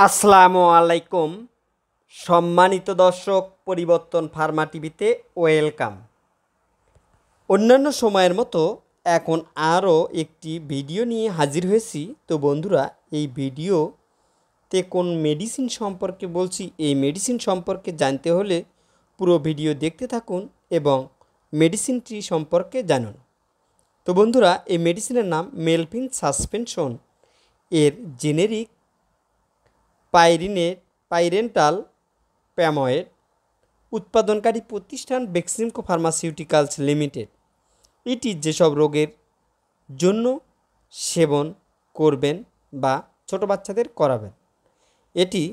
আসসালামু আলাইকুম সম্মানিত দর্শক, পরিবর্তন ফার্মা টিভিতে ওয়েলকাম। অন্যান্য সময়ের মতো এখন আরও একটি ভিডিও নিয়ে হাজির হয়েছি। তো বন্ধুরা, এই ভিডিওতে কোন মেডিসিন সম্পর্কে বলছি, এই মেডিসিন সম্পর্কে জানতে হলে পুরো ভিডিও দেখতে থাকুন এবং মেডিসিনটি সম্পর্কে জানুন। তো বন্ধুরা, এই মেডিসিনের নাম মেলভিন সাসপেনশন। এর জেনেরিক পাইরেন্টাল প্যাময়েড। উৎপাদনকারী প্রতিষ্ঠান বেক্সিমকো ফার্মাসিউটিক্যালস লিমিটেড। এটি যেসব রোগের জন্য সেবন করবেন বা ছোট বাচ্চাদের করাবেন। এটি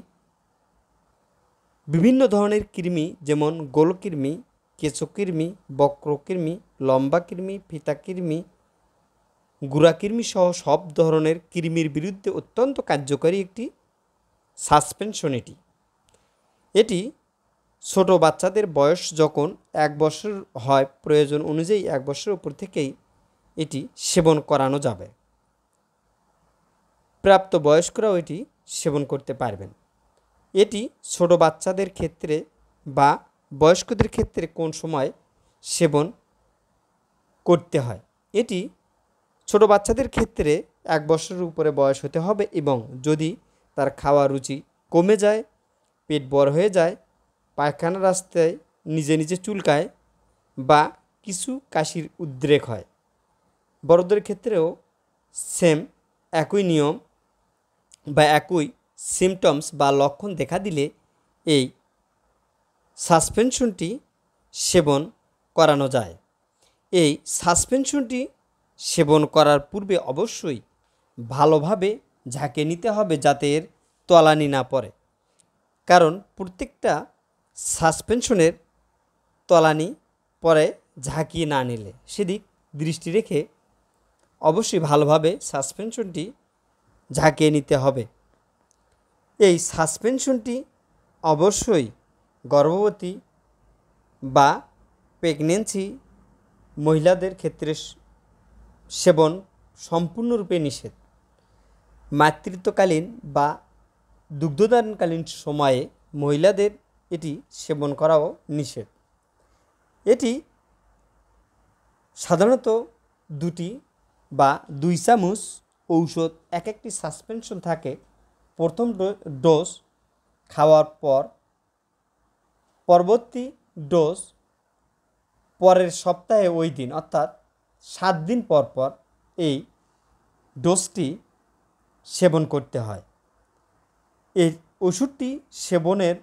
বিভিন্ন ধরনের কৃমি, যেমন গোলকৃমি, কেঁচোকৃমি, বক্রকৃমি, লম্বা কৃমি, ফিতা কৃমি, গুড়াকৃমি সহ সব ধরনের কৃমির বিরুদ্ধে অত্যন্ত কার্যকরী একটি সাসপেনশন। এটি ছোট বাচ্চাদের বয়স যখন 1 বছর হয়, প্রয়োজন অনুযায়ী 1 বছরের উপর থেকেই এটি সেবন করানো যাবে। প্রাপ্ত বয়স্করাও এটি সেবন করতে পারবেন। এটি ছোট বাচ্চাদের ক্ষেত্রে বা বয়স্কদের ক্ষেত্রে কোন সময় সেবন করতে হয়? এটি ছোট বাচ্চাদের ক্ষেত্রে 1 বছরের উপরে বয়স হতে হবে এবং যদি তার খাওয়া রুচি কমে যায়, পেট বড় হয়ে যায়, পায়খানা রাস্তায় নিজে নিজে চুলকায় বা কিছু কাশির উদ্রেক হয়। বড়দের ক্ষেত্রেও সেম একই নিয়ম বা একই সিমটমস বা লক্ষণ দেখা দিলে এই সাসপেনশনটি সেবন করানো যায়। এই সাসপেনশনটি সেবন করার পূর্বে অবশ্যই ভালোভাবে ঝাঁকে নিতে হবে যাতে এর তলানি না পড়ে, কারণ প্রত্যেকটা সাসপেনশনের তলানি পরে ঝাঁকিয়ে না নিলে। সেদিক দৃষ্টি রেখে অবশ্যই ভালোভাবে সাসপেনশনটি ঝাঁকিয়ে নিতে হবে। এই সাসপেনশনটি অবশ্যই গর্ভবতী বা প্রেগনেন্সি মহিলাদের ক্ষেত্রে সেবন সম্পূর্ণরূপে নিষেধ। মাতৃত্বকালীন বা দুগ্ধদানকালীন সময়ে মহিলাদের এটি সেবন করাও নিষেধ। এটি সাধারণত 2 বা 2 চামচ ঔষধ একটি সাসপেনশন থাকে। প্রথম ডোজ খাওয়ার পর পরবর্তী ডোজ পরের সপ্তাহে ওই দিন, অর্থাৎ 7 দিন পর পর এই ডোজটি সেবন করতে হয়। এই ওষুধটি সেবনের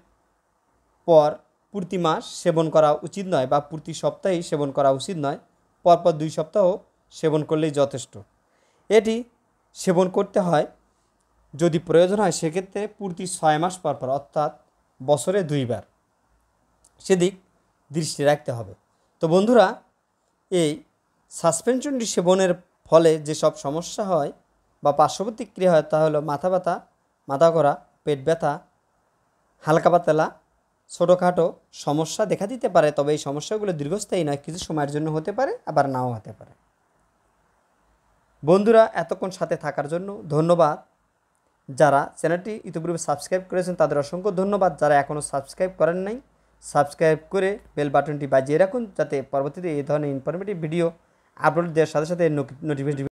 পর প্রতি মাস সেবন করা উচিত নয় বা প্রতি সপ্তাহেই সেবন করা উচিত নয়। পরপর 2 সপ্তাহ সেবন করলেই যথেষ্ট। এটি সেবন করতে হয় যদি প্রয়োজন হয়, সেক্ষেত্রে প্রতি 6 মাস পর পর, অর্থাৎ বছরে 2 বার। সেদিক দৃষ্টি রাখতে হবে। তো বন্ধুরা, এই সাসপেনশনটি সেবনের ফলে যেসব সমস্যা হয় বা পার্শ্বপ্রতিক্রিয়া হয় তা হলো মাথা ব্যথা, মাথা ঘোরা, পেট ব্যথা, হালকা পাতলা ছোটোখাটো সমস্যা দেখা দিতে পারে। তবে এই সমস্যাগুলো দীর্ঘস্থায়ী নয়, কিছু সময়ের জন্য হতে পারে, আবার নাও হতে পারে। বন্ধুরা, এতক্ষণ সাথে থাকার জন্য ধন্যবাদ। যারা চ্যানেলটি ইতিপূর্বে সাবস্ক্রাইব করেছেন তাদের অসংখ্য ধন্যবাদ। যারা এখনও সাবস্ক্রাইব করেন নাই, সাবস্ক্রাইব করে বেল বাটনটি বাজিয়ে রাখুন যাতে পরবর্তীতে এই ধরনের ইনফরমেটিভ ভিডিও আপলোড দেওয়ার সাথে সাথে নোটিফিকেশন